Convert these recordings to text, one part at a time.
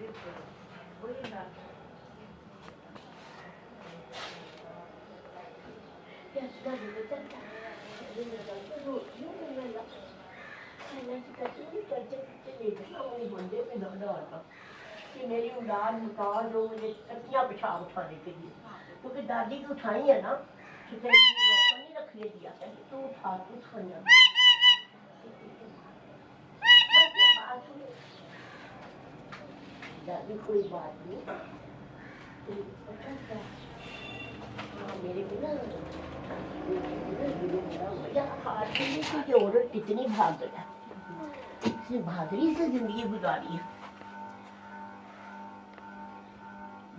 कि मेरी औलाद मुताज हो मुझे तकियां पेशाब उठाने के लिए, क्योंकि दादी की उठाई है ना तो लोगों ने रखने दिया था कि तू उठा तू उठाइया दादी कोई बात नहीं मेरे बिना कोई औरत कितनी भागदड़ है, इसने भागरी से जिंदगी गुजारी है।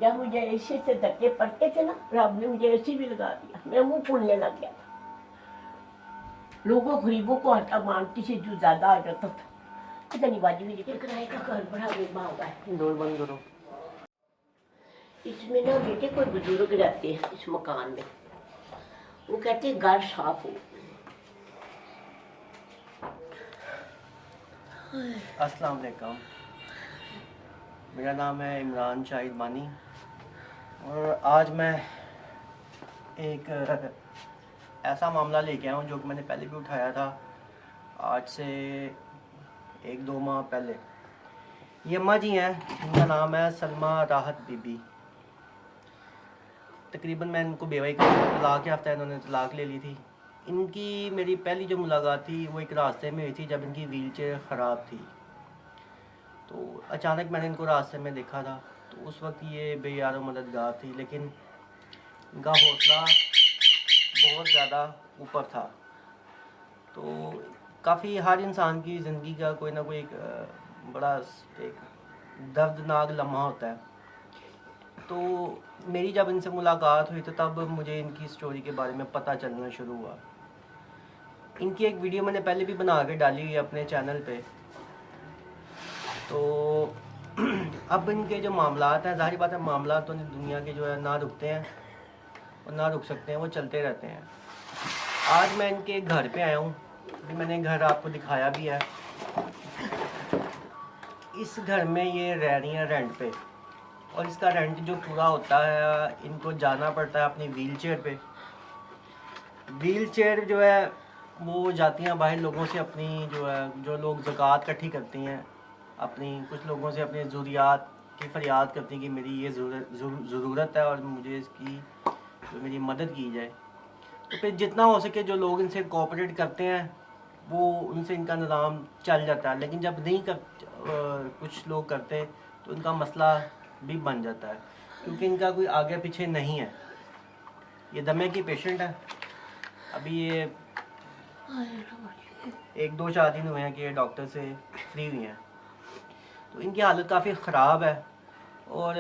जब मुझे ऐसे से धक्के पड़ते थे ना, रब ने मुझे ऐसी भी लगा दिया, मैं मुंह फूलने लग गया था। लोगों गरीबों को आटा मांगती से जो ज्यादा आ जाता था। इतनी बाजी भी देखिए किराए का घर बड़ा बेबा होगा है। डोर बंद करो। इसमें ना बेटे कोई बुजुर्ग रहते हैं इस मकान में, वो कहते हैं घर साफ हो। अस्सलाम वालेकुम, मेरा नाम है इमरान शाहिद बानी और आज मैं एक ऐसा मामला लेके आया हूँ जो कि मैंने पहले भी उठाया था, आज से 1-2 माह पहले। ये अम्मा जी हैं, इनका नाम है सलमा राहत बीबी। तकरीबन मैं इनको बेवाई कर तलाक याफ्ता है, इन्होंने तलाक ले ली थी। इनकी मेरी पहली जो मुलाकात थी वो एक रास्ते में हुई थी जब इनकी व्हील चेयर ख़राब थी। तो अचानक मैंने इनको रास्ते में देखा था, तो उस वक्त ये बेयार मददगार थी, लेकिन इनका हौसला बहुत ज़्यादा ऊपर था। तो काफ़ी हर इंसान की ज़िंदगी का कोई ना कोई एक बड़ा एक दर्दनाक लम्हा होता है। तो मेरी जब इनसे मुलाकात हुई तो तब मुझे इनकी स्टोरी के बारे में पता चलना शुरू हुआ। इनकी एक वीडियो मैंने पहले भी बना के डाली हुई है अपने चैनल पे। तो अब इनके जो मामलात हैं, ज़ाहिर बात है मामला तो दुनिया के जो है ना रुकते हैं और ना रुक सकते हैं, वो चलते रहते हैं। आज मैं इनके घर पे आया हूँ, अभी मैंने घर आपको दिखाया भी है। इस घर में ये रह रही हैं रेंट पे, और इसका रेंट जो पूरा होता है इनको जाना पड़ता है अपनी व्हील चेयर पे। व्हील चेयर जो है वो जाती हैं बाहर लोगों से, अपनी जो है जो लोग ज़कात इकट्ठी करती हैं, अपनी कुछ लोगों से अपनी ज़रूरियात की फरियाद करती हैं कि मेरी ये ज़रूरत है और मुझे इसकी तो मेरी मदद की जाए। तो फिर जितना हो सके जो लोग इनसे कोऑपरेट करते हैं वो उनसे इनका निज़ाम चल जाता है, लेकिन जब नहीं कुछ लोग करते तो इनका मसला भी बन जाता है, क्योंकि इनका कोई आगे पीछे नहीं है। ये दमे की पेशेंट है, अभी ये 1-2-4 दिन हुए हैं कि ये डॉक्टर से फ्री हुई हैं। तो इनकी हालत काफ़ी ख़राब है और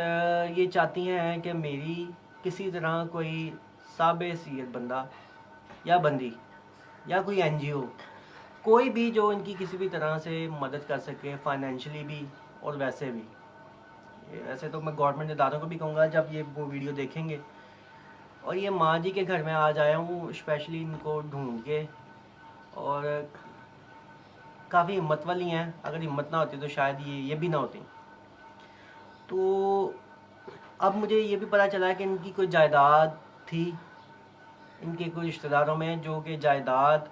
ये चाहती हैं कि मेरी किसी तरह कोई साब-ए-हैसियत बंदा या बंदी या कोई NGO, कोई भी जो इनकी किसी भी तरह से मदद कर सके, फाइनेंशियली भी और वैसे भी। ऐसे तो मैं गवर्नमेंट इदारों को भी कहूँगा जब ये वो वीडियो देखेंगे। और ये माँ जी के घर में आज आया हूँ स्पेशली इनको ढूंढ के, और काफ़ी हिम्मत वाली हैं, अगर हिम्मत ना होती तो शायद ये भी ना होती। तो अब मुझे ये भी पता चला कि इनकी कोई जायदाद थी इनके कोई रिश्तेदारों में, जो कि जायदाद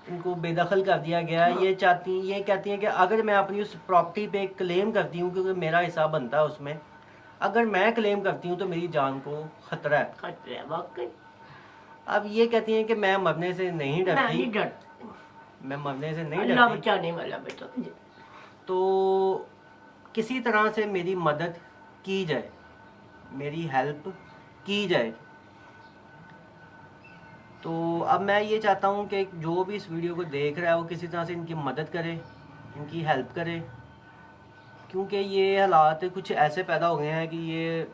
इनको बेदखल कर दिया गया। ये कहती हैं कि अगर मैं अपनी उस प्रॉपर्टी पे क्लेम करती हूँ, क्योंकि मेरा हिस्सा बनता है उसमें, अगर मैं क्लेम करती हूँ तो मेरी जान को खतरा है वाकई। अब ये कहती हैं कि मैं मरने से नहीं डरती, मैं मरने से नहीं डरती, बचाने वाला बेटा। तो किसी तरह से मेरी मदद की जाए, मेरी हेल्प की जाए। तो अब मैं ये चाहता हूँ कि जो भी इस वीडियो को देख रहा है वो किसी तरह से इनकी मदद करे, इनकी हेल्प करे, क्योंकि ये हालात कुछ ऐसे पैदा हो गए हैं कि ये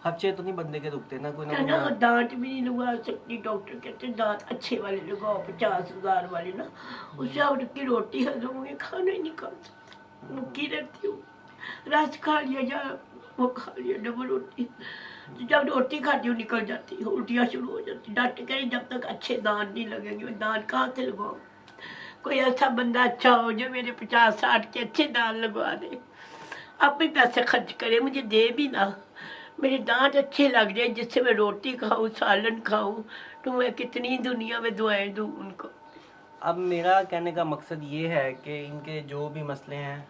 खर्चे तो नहीं बंदे के रुकते ना, कोई ना कोई दांत भी नहीं लगा सकती। डॉक्टर कहते हैं दांत अच्छे वाले लगाओ, 50,000 वाले ना, उससे अब की रोटी हजम हुई, खाना ही नहीं खा सकता, मुक्की रहती हूँ। रस खा लिया जा वो खा लिया डबल रोटी, जब रोटी खाती हूँ निकल जाती है, उल्टियाँ शुरू हो जाती। डॉक्टर कह रही जब तक अच्छे दांत नहीं लगेंगे, दांत कहाँ से लगाओ? कोई ऐसा बंदा अच्छा हो जो मेरे 50-60 के अच्छे दांत लगवा दे। आप भी पैसे खर्च करें, मुझे दे भी ना। मेरे दांत अच्छे लग जाए जिससे मैं रोटी खाऊं, सालन खाऊं, तो मैं कितनी दुनिया में दुआएं दूं उनको। अब मेरा कहने का मकसद ये है कि इनके जो भी मसले हैं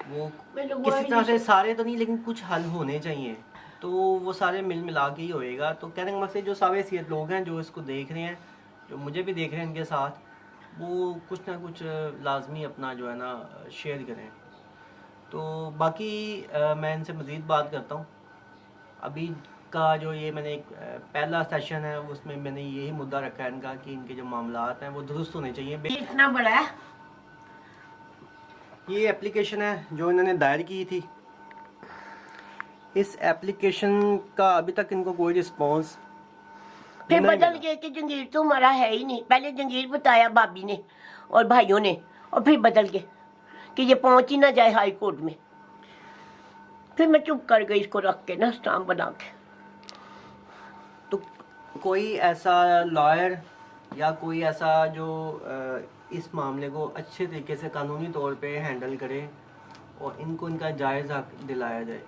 वो मैं तो किसी दुआएं तरह से, नहीं- सारे तो नहीं लेकिन कुछ हल होने चाहिए, तो वो सारे मिल मिला के ही होएगा। तो कहने का मकसद जो सारे सीएत लोग हैं जो इसको देख रहे हैं, जो मुझे भी देख रहे हैं इनके साथ, वो कुछ ना कुछ लाजमी अपना जो है ना शेयर करें। तो बाकी मैं इनसे मज़ीद बात करता हूँ। अभी का जो ये मैंने एक पहला सेशन है उसमें मैंने यही मुद्दा रखा है इनका कि इनके जो मामलात हैं वो दुरुस्त होने चाहिए। ये इतना बड़ा है। ये एप्लीकेशन है जो इन्होंने दायर की थी। इस एप्लीकेशन का अभी तक इनको कोई रिस्पॉन्स फिर नहीं बदल मिला। गए कि जंगीर तो हमारा है ही नहीं। पहले जंगीर बताया भाभी ने और भाइयों ने, और फिर बदल गए कि ये पहुंच ही ना जाए हाई कोर्ट में। फिर मैं चुप कर गई इसको रख के ना, स्टाम्प बना के। तो कोई ऐसा लॉयर या कोई ऐसा जो इस मामले को अच्छे तरीके से कानूनी तौर पे हैंडल करे और इनको इनका जायज़ हक दिलाया जाए।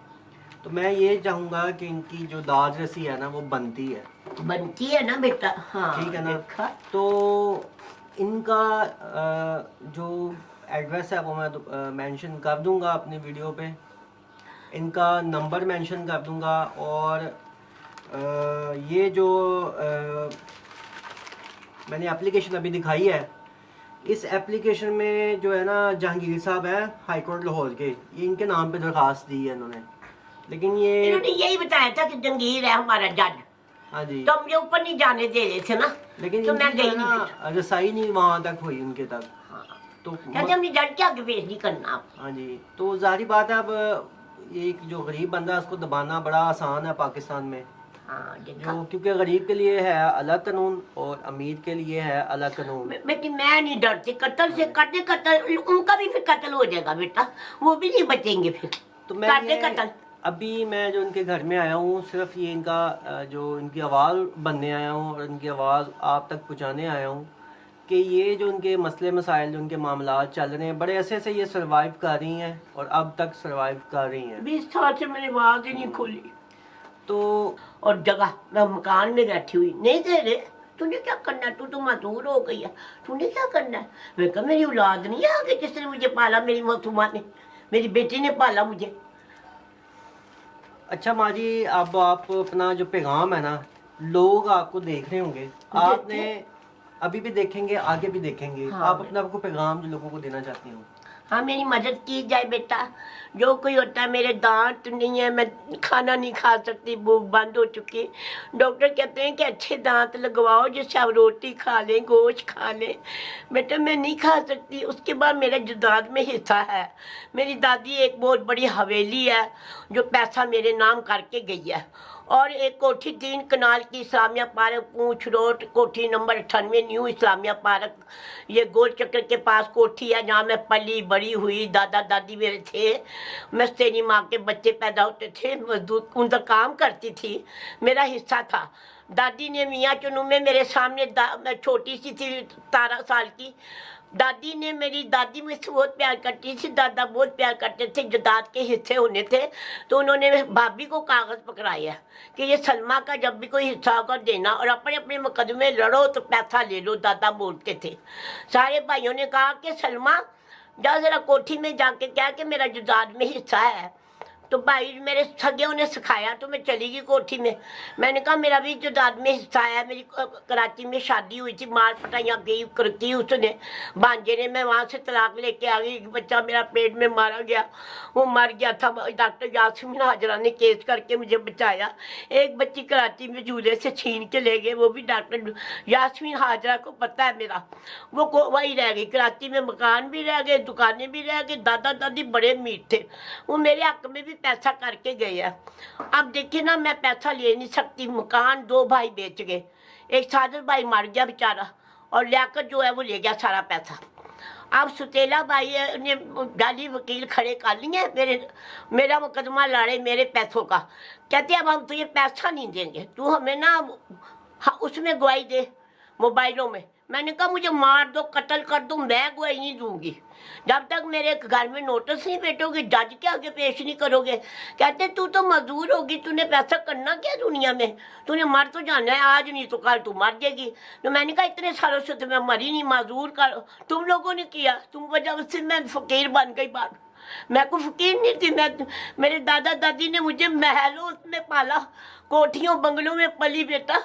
तो मैं ये चाहूँगा कि इनकी जो दाद रसी है ना वो बनती है। बनती है ना बेटा, हाँ ठीक है ना। देखा। तो इनका जो एड्रेस है वो मैं मेंशन कर दूंगा अपनी वीडियो पे, इनका नंबर मेंशन कर दूंगा। और ये जो मैंने एप्लीकेशन अभी दिखाई है, इस एप्लीकेशन में जो है ना जहांगीर साहब हैं हाई कोर्ट लाहौर के, ये इनके नाम पे दरखास्त दी है इन्होंने, लेकिन ये इन्होंने यही बताया था कि जंगीर है हमारा जज, हाँ जी, तो मुझे ऊपर नहीं जाने दे रहे थे ना, लेकिन तो मैं इनकी जो गई है नहीं। ना रसाई नहीं वहाँ तक हुई उनके तक। हाँ। तो कहते हमने जज के आगे पेश नहीं करना आप। हाँ जी, तो जाहिर बात है अब एक जो गरीब बंदा है उसको दबाना बड़ा आसान है पाकिस्तान में, हाँ देखा। जो क्योंकि गरीब के लिए है अलग कानून और अमीर के लिए है अलग कानून। बेटी मैं नहीं डरती कत्ल से, करते कत्ल उनका भी फिर कत्ल हो जाएगा बेटा, वो भी नहीं बचेंगे फिर। तो मैं करते ये कत्ल। अभी मैं जो इनके घर में आया हूँ सिर्फ ये इनका जो इनकी आवाज़ बनने आया हूँ और इनकी आवाज़ आप तक पहुँचाने आया हूँ कि ये जो उनके मसले मसाइल जो उनके मामला चल रहे हैं बड़े ऐसे से ये सरवाइव कर रही हैं और अब तक सरवाइव कर रही हैं। 20 साल से मैंने आवाज ही नहीं खोली। तो और जगह मैं मकान में बैठी हुई, नहीं दे रहे। तूने क्या करना है, तू तो मजदूर हो गई है, तूने क्या करना है। मैं कहा मेरी औलाद नहीं है आगे जिसने मुझे पाला, मेरी मासूमा ने, मेरी बेटी ने पाला मुझे। अच्छा माँ जी, अब आप अपना जो पैगाम है ना, लोग आपको देख रहे होंगे, आपने अभी भी देखेंगे आगे भी देखेंगे, हाँ, आप अपना आपको पैगाम जो लोगों को देना चाहती हूँ। हाँ मेरी मदद की जाए बेटा। जो कोई होता है, मेरे दांत नहीं है, मैं खाना नहीं खा सकती, भूख बंद हो चुकी। डॉक्टर कहते हैं कि अच्छे दांत लगवाओ जिससे आप रोटी खा लें, गोश्त खा लें। बेटा मैं नहीं खा सकती। उसके बाद मेरा जो दांत में हिस्सा है, मेरी दादी एक बहुत बड़ी हवेली है जो पैसा मेरे नाम करके गई है, और एक कोठी 3 कनाल की इस्लामिया पार्क, पूंछ रोड, कोठी नंबर 98, न्यू इस्लामिया पार्क। ये गोल चक्कर के पास कोठी है जहाँ मैं पली बड़ी हुई। दादा दादी मेरे थे, मैं तेरी माँ के बच्चे पैदा होते थे, मजदूर उनका काम करती थी, मेरा हिस्सा था। दादी ने मियाँ चुनू में मेरे सामने, मैं छोटी सी थी 17 साल की, दादी ने, मेरी दादी मुझसे बहुत प्यार करती थी, दादा बहुत प्यार करते थे। जदाद के हिस्से होने थे तो उन्होंने भाभी को कागज़ पकड़ाया कि ये सलमा का जब भी कोई हिस्सा होगा देना, और अपने अपने मुकदमे लड़ो तो पैसा ले लो, दादा बोलते थे। सारे भाइयों ने कहा कि सलमा जा जरा कोठी में जाके क्या कि मेरा जदाद में हिस्सा है। तो भाई मेरे सगेों ने सिखाया, तो मैं चली गई कोठी में। मैंने कहा मेरा भी जदाद में हिस्सा है। मेरी कराची में शादी हुई थी, मार पटाइयाँ गई करती उसने, भांजे ने। मैं वहाँ से तलाक लेके आ गई। एक बच्चा मेरा पेट में मारा गया, वो मर गया था। डॉक्टर यास्मीन हाजरा ने केस करके मुझे बचाया। एक बच्ची कराची में झूले से छीन के ले गए, वो भी डॉक्टर यास्मीन हाजरा को पता है मेरा। वो वही रह गई कराची में, मकान भी रह गए, दुकानें भी रह गई। दादा दादी बड़े मीठ थे, वो मेरे हक में भी पैसा करके गए हैं। अब देखिए ना, मैं पैसा ले नहीं सकती। मकान 2 भाई बेच गए, एक सादर भाई मर गया बेचारा, और लियाकत जो है वो ले गया सारा पैसा। अब सुतेला भाई ने जाली वकील खड़े कर लिए, मेरा मुकदमा लड़े मेरे पैसों का। कहते अब हम तुझे पैसा नहीं देंगे, तू हमें ना उसमें गवाही दे, मोबाइलों में। मैंने कहा मुझे मार दो, कत्ल कर दो, मैं गवाही नहीं दूंगी जब तक मेरे घर में नोटिस नहीं भेजोगे, जज के आगे पेश नहीं करोगे। कहते तू तो मजदूर होगी, तूने पैसा करना क्या दुनिया में, तूने मर तो जाना है, आज नहीं तो कल तू मर जाएगी। तो मैंने कहा इतने सालों से तो मैं मरी नहीं, मजदूर का तुम लोगों ने किया, तुम वजह से मैं फकीर बन गई। बात मैं को फकीर नहीं थी, मैं मेरे दादा दादी ने मुझे महलों में पाला, कोठियों बंगलों में पली बेटा।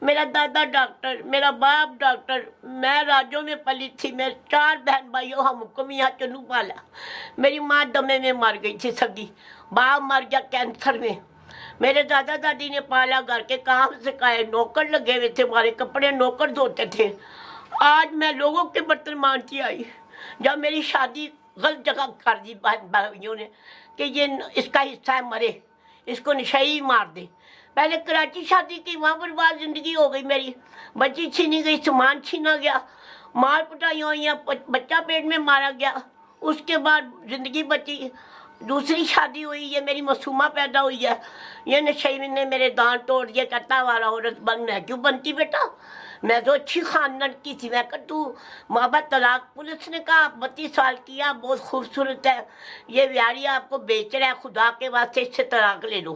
मेरा दादा डॉक्टर, मेरा बाप डॉक्टर, मैं राज्यों में पली थी। मैं 4 बहन भाइयों हमको भी यहाँ चनू पाला। मेरी माँ दमे में मर गई थी सगी, बाप मर गया कैंसर में। मेरे दादा दादी ने पाला, घर के काम सिखाए, नौकर लगे हुए थे, हमारे कपड़े नौकर धोते थे। आज मैं लोगों के बर्तन मांगती आई। जब मेरी शादी गलत जगह कर दी भाइयों ने कि ये इसका हिस्सा है, मरे, इसको नशई मार दे। पहले कराची शादी की, वहाँ बर्बाद जिंदगी हो गई मेरी, बच्ची छीनी गई, सामान छीना गया, मार पिटाई हुई, बच्चा पेट में मारा गया। उसके बाद जिंदगी बची, दूसरी शादी हुई, ये मेरी मासूमा पैदा हुई है। ये नशई ने मेरे दांत तोड़ दिए, कहता वाला औरत बन है, क्यों बनती बेटा, मैं तो अच्छी खानदान की थी। मैं कहा तू माँ बाप तलाक, पुलिस ने कहा 32 साल किया, बहुत खूबसूरत है, ये व्यारी आपको बेच रहा है, खुदा के वास्ते इससे तलाक ले लो।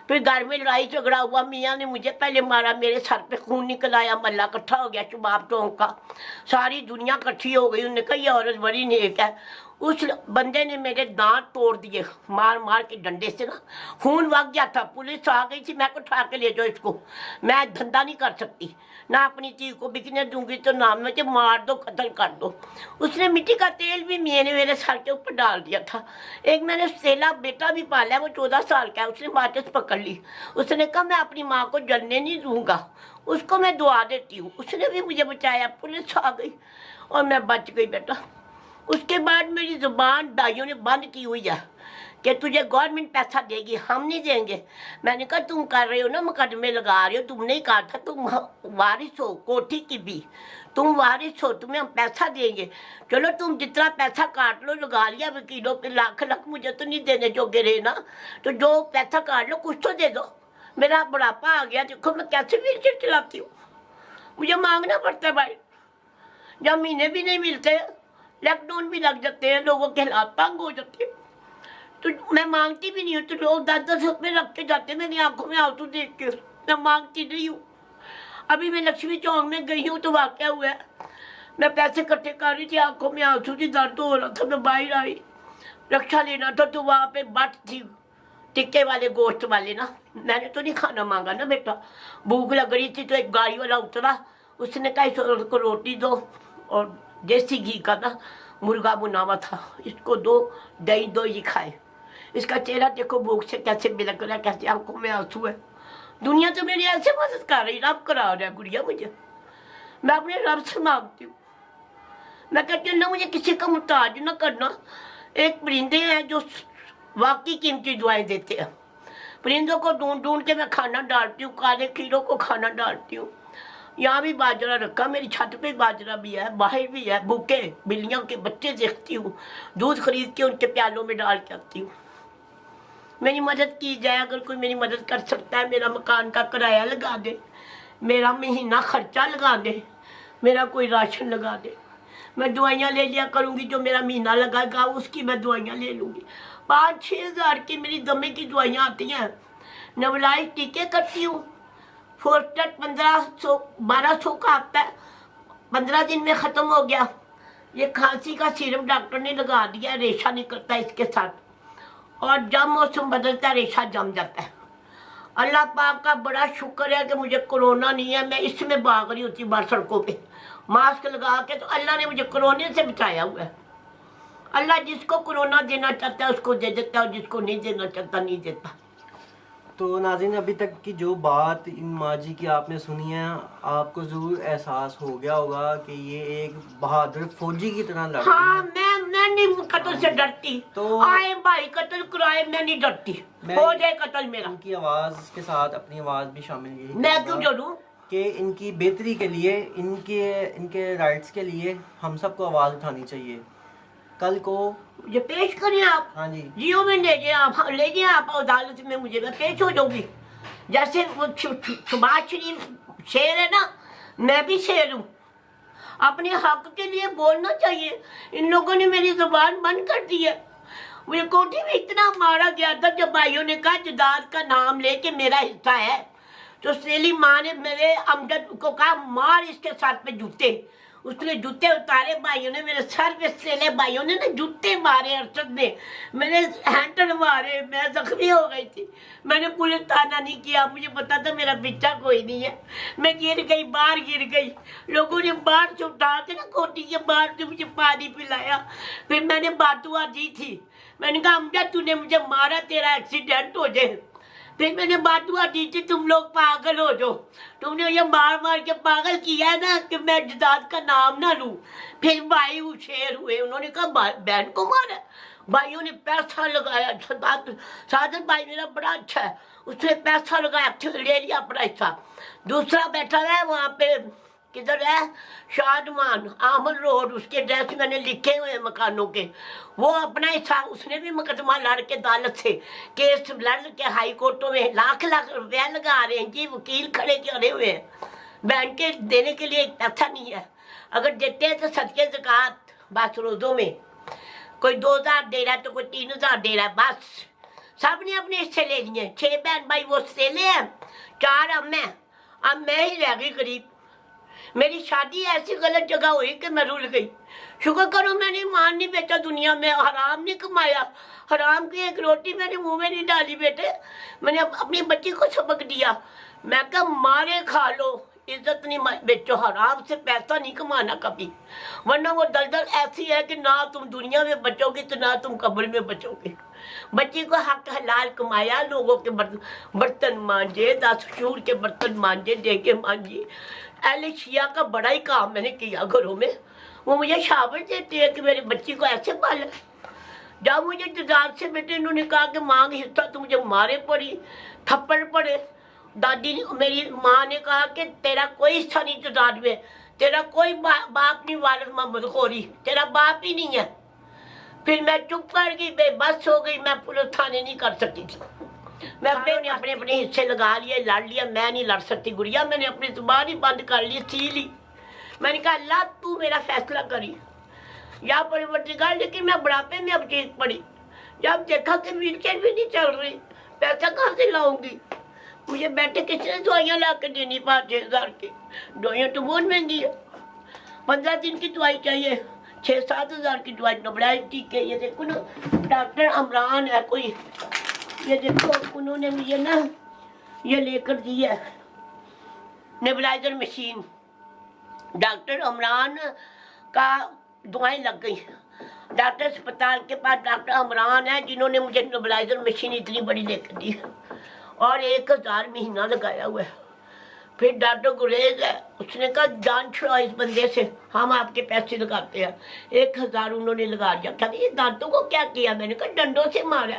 फिर घर में लड़ाई झगड़ा हुआ, मियाँ ने मुझे पहले मारा, मेरे सर पे खून निकल आया, मल्ला इकट्ठा हो गया चुबाब चौंक का, सारी दुनिया इकट्ठी हो गई। उन्होंने कहा ये औरत बड़ी नेक है। उस बंदे ने मेरे दांत तोड़ दिए, मार मार के डंडे से ना, खून वग गया था। पुलिस आ गई थी, मैं को उठा के ले जाओ इसको, मैं धंधा नहीं कर सकती, ना अपनी चीज को बिकने दूंगी, तो नाम में मार दो, कत्ल कर दो। उसने मिट्टी का तेल भी मेरे सर के ऊपर डाल दिया था। एक मैंने सेला बेटा भी पाला है, वो 14 साल का है, उसने माचिस पकड़ ली। उसने कहा मैं अपनी माँ को जलने नहीं दूंगा, उसको मैं दुआ देती हूँ। उसने भी मुझे बचाया, पुलिस आ गई और मैं बच गई बेटा। उसके बाद मेरी जुबान दाइयों ने बंद की हुई है कि तुझे गवर्नमेंट पैसा देगी, हम नहीं देंगे। मैंने कहा तुम कर रहे हो ना, मुकदमे लगा रहे हो, तुमने ही कहा था तुम वारिस हो कोठी की भी, तुम वारिस हो, तुम्हें हम पैसा देंगे। चलो तुम जितना पैसा काट लो, लगा लिया वकीलों पे, लाख लाख, मुझे तो नहीं देने जोगे रहे ना, तो जो पैसा काट लो कुछ तो दे दो। मेरा बुढ़ापा आ गया, देखो मैं कैसे व्हीलचेयर चलाती हूँ, मुझे मांगना पड़ता है भाई, जब महीने भी नहीं मिलते, लॉकडाउन भी लग जाते हैं, लोगों के हालात तंग हो जाते हैं, तो मैं मांगती भी नहीं हूँ। तो लोग 10-10 रुपये रख के जाते, मेरी आंखों में आंसू देख के, मैं मांगती नहीं हूँ। अभी मैं लक्ष्मी चौक में गई हूँ तो वाक़या हुआ है, मैं पैसे इकट्ठे कर रही थी, आंखों में आंसू थी, दर्द हो रहा था, मैं बाहर आई, रक्षा लेना था, तो वहाँ पे बट थी, टिक्के वाले गोश्त वाले ना, मैंने तो नहीं खाना मांगा ना बेटा, भूख लग रही थी। तो एक गाड़ी वाला उतरा, उसने कहा इसको रोटी दो और देसी घी का ना मुर्गा बुना हुआ था, इसको दो, दही दो, ये खाए। इसका चेहरा देखो भूख से कैसे बिलक रहा है, कैसे आंखों में आंसू है। दुनिया तो मेरी ऐसे मदद कर रही, रब करा रहा है गुड़िया मुझे, मैं अपने रब से मांगती हूँ। मैं कहती हूँ ना मुझे किसी का मुताज ना करना। एक परिंदे हैं जो वाकई कीमती दुआएं देते हैं, परिंदों को ढूंढ ढूंढ के मैं खाना डालती हूँ, काले कीड़ों को खाना डालती हूँ। यहाँ भी बाजरा रखा, मेरी छत पे बाजरा भी है, बाहर भी है, भूखे बिल्लियों के बच्चे देखती हूँ, दूध खरीद के उनके प्यालों में डाल के आती हूँ। मेरी मदद की जाए, अगर कोई मेरी मदद कर सकता है, मेरा मकान का किराया लगा दे, मेरा महीना खर्चा लगा दे, मेरा कोई राशन लगा दे, मैं दवाइयाँ ले लिया करूँगी, जो मेरा महीना लगाएगा उसकी मैं दवाइयाँ ले लूँगी। 5-6 हज़ार की मेरी दमे की दवाइयाँ आती हैं, नवलाइज टीके करती हूँ, फोर्टेट 1200 का आता है, 15 दिन में ख़त्म हो गया। ये खांसी का सिरप डॉक्टर ने लगा दिया, रेशा निकलता है इसके साथ, और जब मौसम बदलता है रेशा जम जाता है। अल्लाह पाक का बड़ा शुक्र है कि मुझे कोरोना नहीं है, मैं इसमें भाग रही होती बाहर सड़कों पे मास्क लगा के, तो अल्लाह ने मुझे कोरोना से बचाया हुआ है। अल्लाह जिसको कोरोना देना चाहता है उसको दे देता है, और जिसको नहीं देना चाहता नहीं देता। तो नाज़रीन, अभी तक की जो बात इन माँ जी की आपने सुनी है, आपको जरूर एहसास हो गया होगा कि ये एक बहादुर फौजी की तरह लड़ रही हाँ, है। मैं नहीं कत्ल से डरती, तो आए भाई कत्ल कराए, मैं नहीं डरती, हो जाए कत्ल मेरा। इनकी आवाज़ के साथ अपनी आवाज़ भी शामिल की, मैं क्यों डरूं कि इनकी बेहतरी के लिए, इनके राइट्स के लिए हम सबको आवाज़ उठानी चाहिए। कल को मुझे पेश करें आप, हाँ जी, जियो में ले जाए आप अदालत में, मुझे मैं पेश हो जाऊंगी। जैसे वो सुभाष शरीफ शेर है ना, मैं भी शेर हूँ, अपने हक के लिए बोलना चाहिए। इन लोगों ने मेरी जुबान बंद कर दी है। मुझे कोठी में इतना मारा गया था जब भाइयों ने कहा जदाद का नाम लेके मेरा हिस्सा है, तो सेली माँ ने मेरे अमजद को कहा मार इसके सर पे जूते। उसने जूते उतारे, भाइयों ने मेरे सर पे सेले भाइयों ने ना जूते मारे, अरशद ने मेरे हैंडल मारे, मैं जख्मी हो गई थी। मैंने पुलिस थाना नहीं किया, मुझे पता था मेरा बच्चा कोई नहीं है। मैं गिर गई, बाहर गिर गई, लोगों ने बाहर से उठा के ना कोठी के बाहर से मुझे पानी पिलाया। फिर मैंने बातुआ दी थी, मैंने कहा अमजद तूने मुझे मारा, तेरा एक्सीडेंट हो जाए। फिर मैंने बातुआ दी थी तुम लोग पागल हो जाओ, तुमने ये मार मार के पागल किया है ना कि मैं जदाद का नाम ना लूं। फिर भाई शेर हुए, उन्होंने कहा बहन को मारा। भाइयों ने पैसा लगाया, सादत भाई मेरा बड़ा अच्छा है, उसने पैसा लगाया, ले लिया अपना हिस्सा। दूसरा बैठा है वहाँ पे, किधर है, शादमान आमल रोड, उसके एड्रेस मैंने लिखे हुए हैं मकानों के। वो अपना हिस्सा, उसने भी मुकदमा लड़ के अदालत से केस लड़ के हाई कोर्टों में लाख लाख रुपया लगा रहे हैं जी, वकील खड़े करे हुए हैं। बैंक के देने के लिए पैसा नहीं है, अगर देते हैं तो सदके ज़कात बस रोज़ों में कोई 2000 दे रहा है तो कोई 3000 दे रहा है, बस सब ने अपने हिस्से ले लिए। 6 बहन भाई वो सेले हैं, 4 अब मैं ही रह गई गरीब। मेरी शादी ऐसी गलत जगह हुई कि मैं रुल गई। शुक्र करो मैंने ईमान नहीं बेचा दुनिया में, हराम नहीं कमाया, हराम की एक रोटी मैंने मुंह में नहीं डाली बेटे। मैंने अपनी बच्ची को सबक दिया, मैं कहा मारे खा लो, इज्जत नहीं बेचो, हराम से पैसा नहीं कमाना कभी, वरना वो दलदल ऐसी है कि ना तुम दुनिया में बचोगे तो ना तुम कब्र में बचोगे। बच्ची को हक हलाल कमाया, लोगों के बर्तन मांजे, 10 शूर के बर्तन मांजे, देके मांजी। अहले शिया का बड़ा ही काम मैंने किया घरों में। वो मुझे शाबाश देते हैं कि मेरी बच्ची को ऐसे पाला। जब मुझे जदाद से बेटे इन्होंने कहा कि मांग हिस्सा, तो मुझे मारे पड़ी, थप्पड़ पड़े। दादी ने, मेरी माँ ने कहा कि तेरा कोई हिस्सा नहीं जदाद में, तेरा कोई बाप नहीं, वालिद मोहम्मद खोरी तेरा बाप ही नहीं है। फिर मैं चुप कर गई, बेबस हो गई, मैं पुलिस थाने नहीं कर सकती थी। मैं अपने अपने हिस्से लगा लिए, लड़ लिया, मैं नहीं लड़ सकती गुड़िया, मैंने अपनी जुबान ही बंद कर ली, सी ली। मैंने कहा अल्लाह तू मेरा फैसला करी या परिवर्तिकार। लेकिन मैं बुढ़ापे में अब चीख पड़ी, जब देखा कि व्हीलचेयर भी नहीं चल रही, पैसा कहाँ से लाऊंगी। मुझे बैठे किसी ने दवाइयाँ ला कर देनी 5-6 हज़ार की, दवाइयाँ तो बहुत महंगी है। 15 दिन की दवाई चाहिए, 6-7 हज़ार की दवाई, नबड़ाई टीके। ये देखो ना, डॉक्टर अमरान है कोई, ये देखो उन्होंने मुझे ना ये लेकर दी है नेबुलाइजर मशीन। डॉक्टर अमरान का दवाएं लग गई। डॉक्टर अस्पताल के पास डॉक्टर अमरान है जिन्होंने मुझे नेबुलाइजर मशीन इतनी बड़ी लेकर दी और 1000 महीना लगाया हुआ है। फिर डॉक्टर गुरेज है, उसने कहा जान छुड़ाओ इस बंदे से, हम आपके पैसे लगाते हैं। 1000 उन्होंने लगा दिया। कहते ये दांतों को क्या किया? मैंने कहा डंडों से मारा।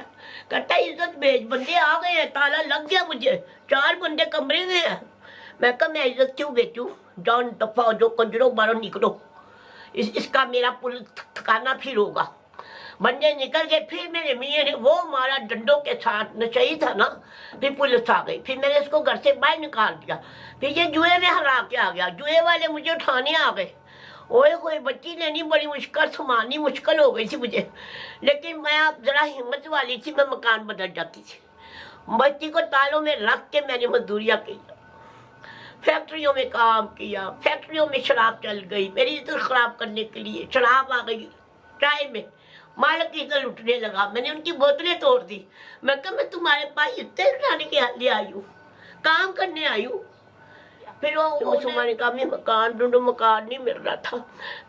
कहता इज्जत भेज, बंदे आ गए हैं, ताला लग गया मुझे, 4 बंदे कमरे में हैं। मैं कहा मैं इज्जत क्यों बेचूं, जान दफा जो कंजरों बाहर निकलो, इसका मेरा पुल ठिकाना फिर होगा। बंदे निकल गए। फिर मेरे मियाँ ने वो मारा डंडों के साथ, नशई था ना। फिर पुलिस आ गई, फिर मैंने इसको घर से बाहर निकाल दिया। फिर ये जुए में हरा के आ गया, जुए वाले मुझे उठाने आ गए। ओए कोई बच्ची लेनी बड़ी मुश्किल, संभालनी मुश्किल हो गई थी मुझे, लेकिन मैं अब जरा हिम्मत वाली थी, मैं मकान बदल जाती थी। बच्ची को तालों में रख के मैंने मजदूरियाँ की, फैक्ट्रियों में काम किया, फैक्ट्रियों में शराब चल गई, मेरी इज्जत खराब करने के लिए शराब आ गई चाय में, मालिक की इज्जत लुटने लगा। मैंने उनकी बोतलें तोड़ दी। मैं कहा मैं तुम्हारे पास इतने उठाने के लिए आई हूँ, काम करने आई हूँ। फिर वो मुसलमान का मैं मकान ढूंढो, मकान नहीं मिल रहा था।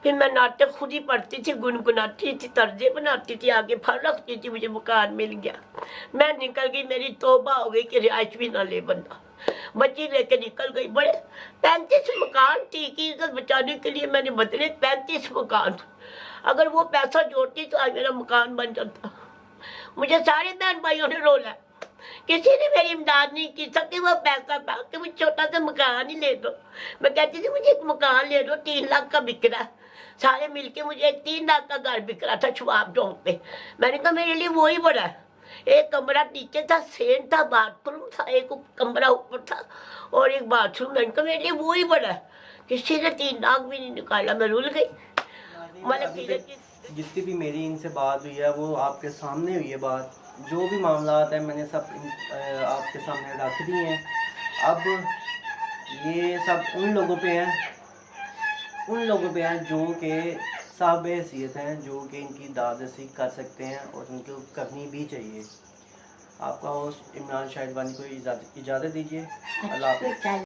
फिर मैं नाटक खुद ही पढ़ती थी, गुनगुनाती थी, तर्जे बनाती थी, आगे फल रखती थी, मुझे मकान मिल गया। मैं निकल गई, मेरी तौबा हो गई कि रिहाइश भी ना ले बंदा। बच्ची लेके निकल गई। बड़े 35 मकान थी कि इज्जत बचाने के लिए मैंने बदले 35 मकान। अगर वो पैसा जोड़ती तो आज मेरा मकान बन जाता। मुझे सारे बहन भाइयों ने रोला, किसी ने मेरी इमदाद नहीं की। सबके वो पैसा था कि मुझे छोटा सा मकान ही ले दो। मैं कहती थी मुझे एक मकान ले दो, 3 लाख का बिक रहा। सारे मिलके मुझे 3 लाख का घर बिक रहा था शवाब चौक पे। मैंने कहा मेरे लिए वो ही बड़ा है। एक कमरा नीचे था, सेन था, बाथरूम था, एक कमरा ऊपर था और एक बाथरूम। मैंने कहा मेरे लिए वो ही बड़ा है। किसी ने 3 दाग भी नहीं निकाला, मैं रुल गई। मतलब अभी कि तक जितनी भी मेरी इनसे बात हुई है वो आपके सामने हुई है बात, जो भी मामला है मैंने सब आपके सामने रख दिए हैं। अब ये सब उन लोगों पे हैं जो कि साहब हैसियत हैं, जो कि इनकी दादसी कर सकते हैं और उनको करनी भी चाहिए। आपका होस्ट इमरान शाहिद वानी को इजाज़त दीजिए। अल्लाह हाफ़िज़।